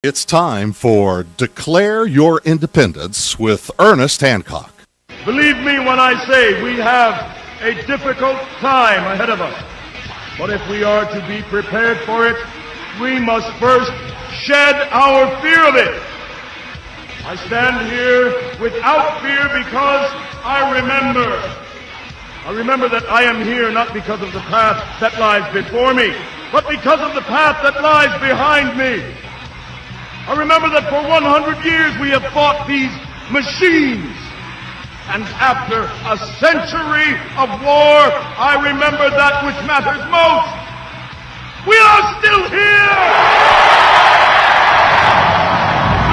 It's time for Declare Your Independence with Ernest Hancock. Believe me when I say we have a difficult time ahead of us. But if we are to be prepared for it, we must first shed our fear of it. I stand here without fear because I remember that I am here not because of the path that lies before me, but because of the path that lies behind me. I remember that for 100 years we have fought these machines. And after a century of war, I remember that which matters most. We are still here!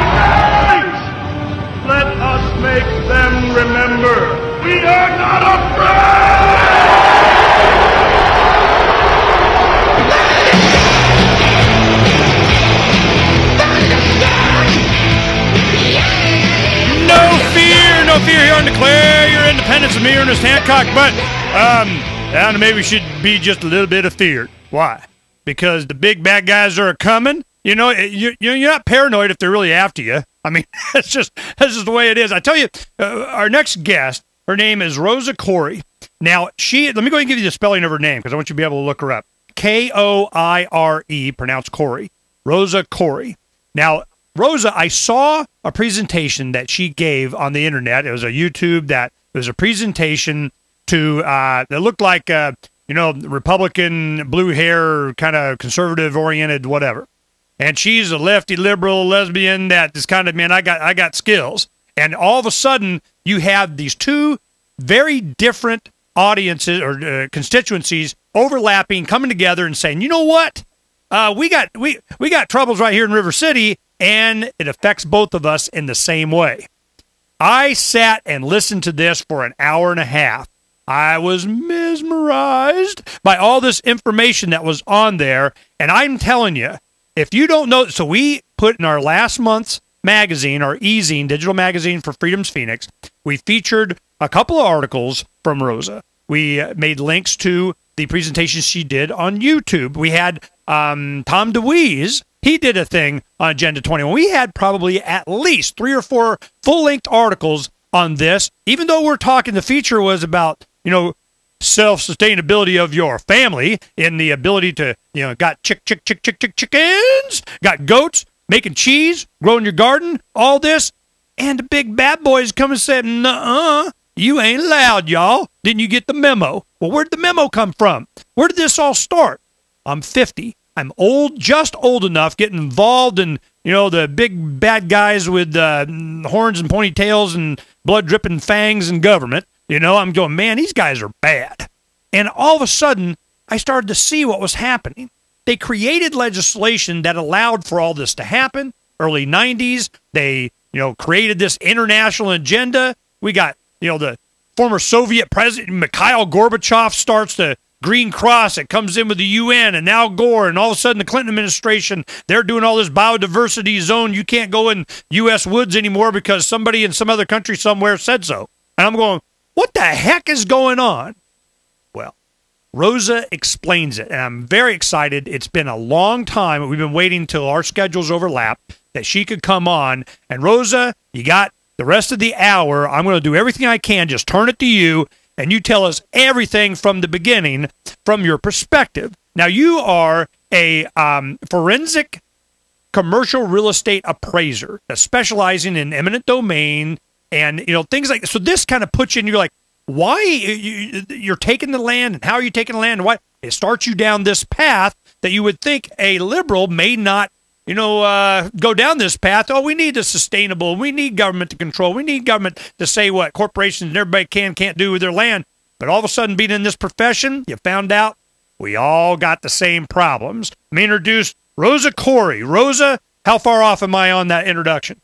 Tonight, let us make them remember we are not afraid! No fear here on Declare Your Independence with me, Ernest Hancock, but maybe we should be just a little bit of feared. Why? Because the big bad guys are coming. You know, you're not paranoid if they're really after you. I mean, that's just the way it is. I tell you, our next guest, her name is Rosa Koire. Now, let me go ahead and give you the spelling of her name because I want you to be able to look her up. Koire, pronounced Koire. Rosa Koire. Now, Rosa, I saw a presentation that she gave on the internet. It was a YouTube it was a presentation to that looked like Republican, blue hair, kind of conservative oriented, whatever. And she's a lefty liberal lesbian that is kind of, man, I got skills. And all of a sudden, you have these two very different audiences or constituencies overlapping, coming together and saying, you know what? We got troubles right here in River City. And it affects both of us in the same way. I sat and listened to this for an hour and a half. I was mesmerized by all this information that was on there. And I'm telling you, if you don't know, so we put in our last month's magazine, our e-zine, digital magazine for Freedom's Phoenix, we featured a couple of articles from Rosa. We made links to the presentation she did on YouTube. We had Tom DeWeese. He did a thing on Agenda 21. We had probably at least 3 or 4 full-length articles on this, even though we're talking, the feature was about, self-sustainability of your family and the ability to, got chickens, got goats, making cheese, growing your garden, all this. And the big bad boys come and said, nuh-uh, you ain't allowed, y'all. Didn't you get the memo? Well, where'd the memo come from? Where did this all start? I'm 50. I'm just old enough, getting involved in, the big bad guys with horns and ponytails and blood-dripping fangs and government. I'm going, man, these guys are bad. And all of a sudden, I started to see what was happening. They created legislation that allowed for all this to happen. Early 90s, they, created this international agenda. We got, the former Soviet president, Mikhail Gorbachev, starts to Green Cross, it comes in with the UN and Al Gore, and all of a sudden the Clinton administration, they're doing all this biodiversity zone. You can't go in U.S. woods anymore because somebody in some other country somewhere said so. And I'm going, what the heck is going on? Well, Rosa explains it, and I'm very excited. It's been a long time. We've been waiting till our schedules overlap that she could come on. And Rosa, you got the rest of the hour. I'm going to do everything I can. Just turn it to you. And you tell us everything from the beginning, from your perspective. Now, you are a forensic commercial real estate appraiser, specializing in eminent domain and, things like this. So this kind of puts you in, you're like, why you're taking the land and how are you taking the land? And why? It starts you down this path that you would think a liberal may not, go down this path. Oh, we need a sustainable. We need government to control. We need government to say what corporations and everybody can't do with their land. But all of a sudden, being in this profession, you found out we all got the same problems. Let me introduce Rosa Koire. Rosa, how far off am I on that introduction?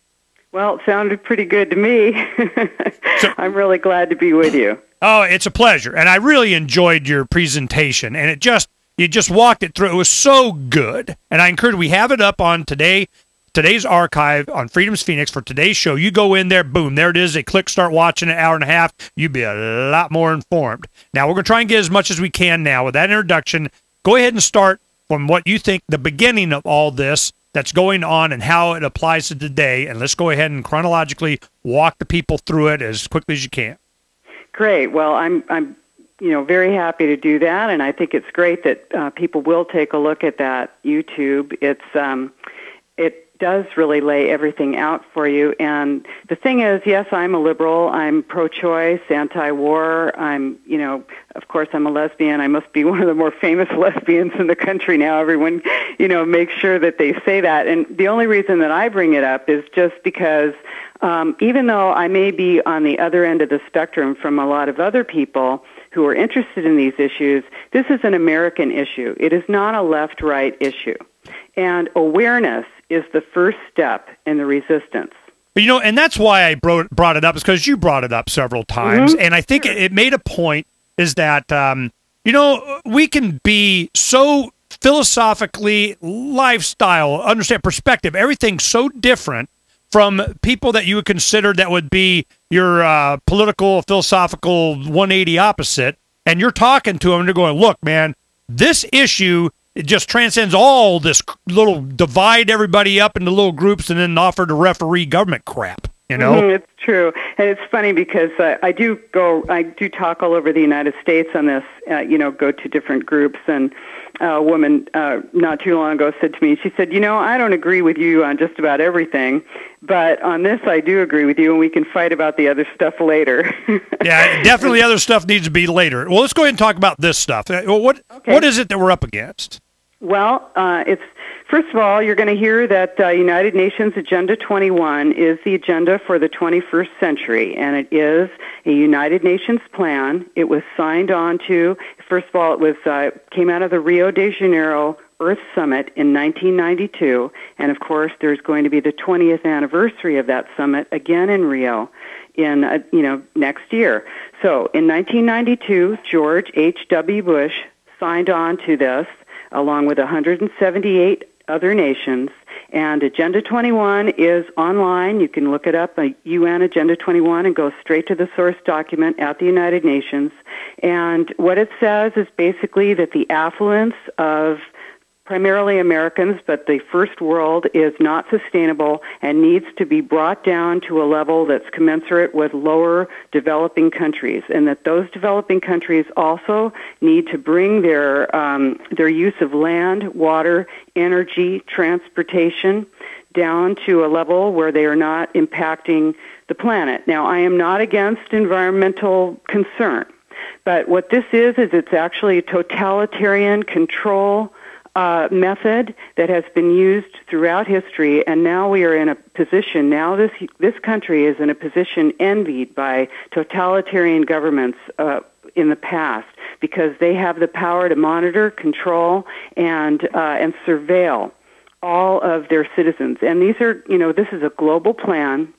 Well, it sounded pretty good to me. I'm really glad to be with you. Oh, it's a pleasure. And I really enjoyed your presentation. And you just walked it through. It was so good. And I encourage, we have it up on today's archive on Freedom's Phoenix for today's show. You go in there, boom, there it is. They click start watching an hour and a half. You'd be a lot more informed. Now, we're going to try and get as much as we can now with that introduction. Go ahead and start from what you think the beginning of all this that's going on and how it applies to today. And let's go ahead and chronologically walk the people through it as quickly as you can. Great. Well, I'm very happy to do that, and I think it's great that people will take a look at that YouTube. It does really lay everything out for you. And the thing is, yes, I'm a liberal. I'm pro-choice, anti-war. Of course, I'm a lesbian. I must be one of the more famous lesbians in the country now. Everyone, makes sure that they say that. And the only reason that I bring it up is just because even though I may be on the other end of the spectrum from a lot of other people who are interested in these issues, this is an American issue. It is not a left-right issue. And awareness is the first step in the resistance. And that's why I brought it up, is because you brought it up several times. And I think it made a point is that, we can be so philosophically, lifestyle, understand perspective, everything so different from people that you would consider that would be your political, philosophical 180 opposite. And you're talking to them and they're going, look, man, this issue, it just transcends all this little divide everybody up into little groups and then offer to referee government crap, It's true. And it's funny because I do talk all over the United States on this, go to different groups. And a woman not too long ago said to me, she said, I don't agree with you on just about everything, but on this I do agree with you, and we can fight about the other stuff later. Yeah, definitely other stuff needs to be later. Well, let's go ahead and talk about this stuff. What is it that we're up against? Well, it's first of all, you're going to hear that United Nations Agenda 21 is the agenda for the 21st century, and it is a United Nations plan. It was signed on to, first of all, it was came out of the Rio de Janeiro Earth Summit in 1992, and of course, there's going to be the 20th anniversary of that summit again in Rio in next year. So, in 1992, George H.W. Bush signed on to this, along with 178 other nations. And Agenda 21 is online. You can look it up, UN Agenda 21, and go straight to the source document at the United Nations. And what it says is basically that the affluence of primarily Americans, but the first world is not sustainable and needs to be brought down to a level that's commensurate with lower developing countries, and that those developing countries also need to bring their use of land, water, energy, transportation down to a level where they are not impacting the planet. Now, I am not against environmental concern, but what this is it's actually a totalitarian control method that has been used throughout history, and now we are in a position, now this country is in a position envied by totalitarian governments in the past, because they have the power to monitor, control, and surveil all of their citizens. And these are, this is a global plan.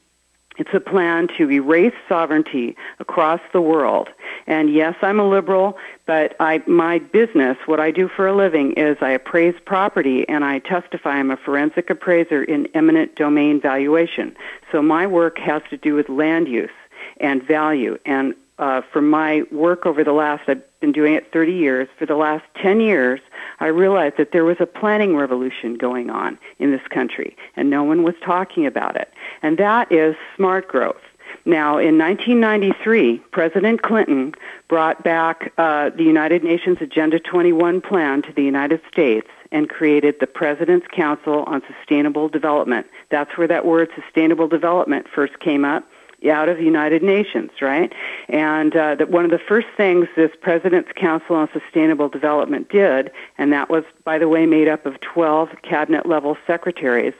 It's a plan to erase sovereignty across the world. And yes, I'm a liberal, but my business, what I do for a living, is I appraise property, and I testify. I'm a forensic appraiser in eminent domain valuation. So my work has to do with land use and value. And for my work over the last, I've been doing it 30 years, for the last 10 years, I realized that there was a planning revolution going on in this country, and no one was talking about it. And that is smart growth. Now, in 1993, President Clinton brought back the United Nations Agenda 21 plan to the United States and created the President's Council on Sustainable Development. That's where that word sustainable development first came up, out of the United Nations, right? And that one of the first things this President's Council on Sustainable Development did, and that was, by the way, made up of 12 cabinet-level secretaries,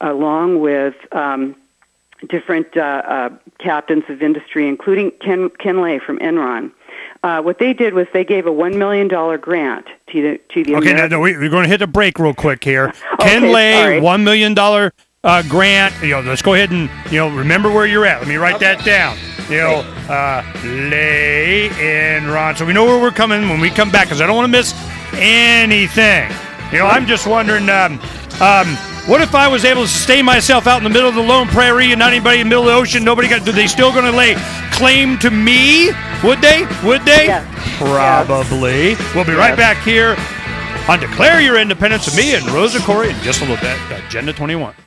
along with different captains of industry, including Ken Lay from Enron. What they did was they gave a $1 million grant to the Okay, no, we're going to hit a break real quick here. Ken Lay, $1 million grant. Let's go ahead and remember where you're at. Let me write that down. Lay Enron, so we know where we're coming when we come back, because I don't want to miss anything. I'm just wondering. What if I was able to sustain myself out in the middle of the lone prairie and not anybody in the middle of the ocean? Nobody got? Are they still going to lay claim to me? Would they? Would they? Yes. Probably. Yes. We'll be right back here on Declare Your Independence with me and Rosa Koire in just a little bit. Agenda 21.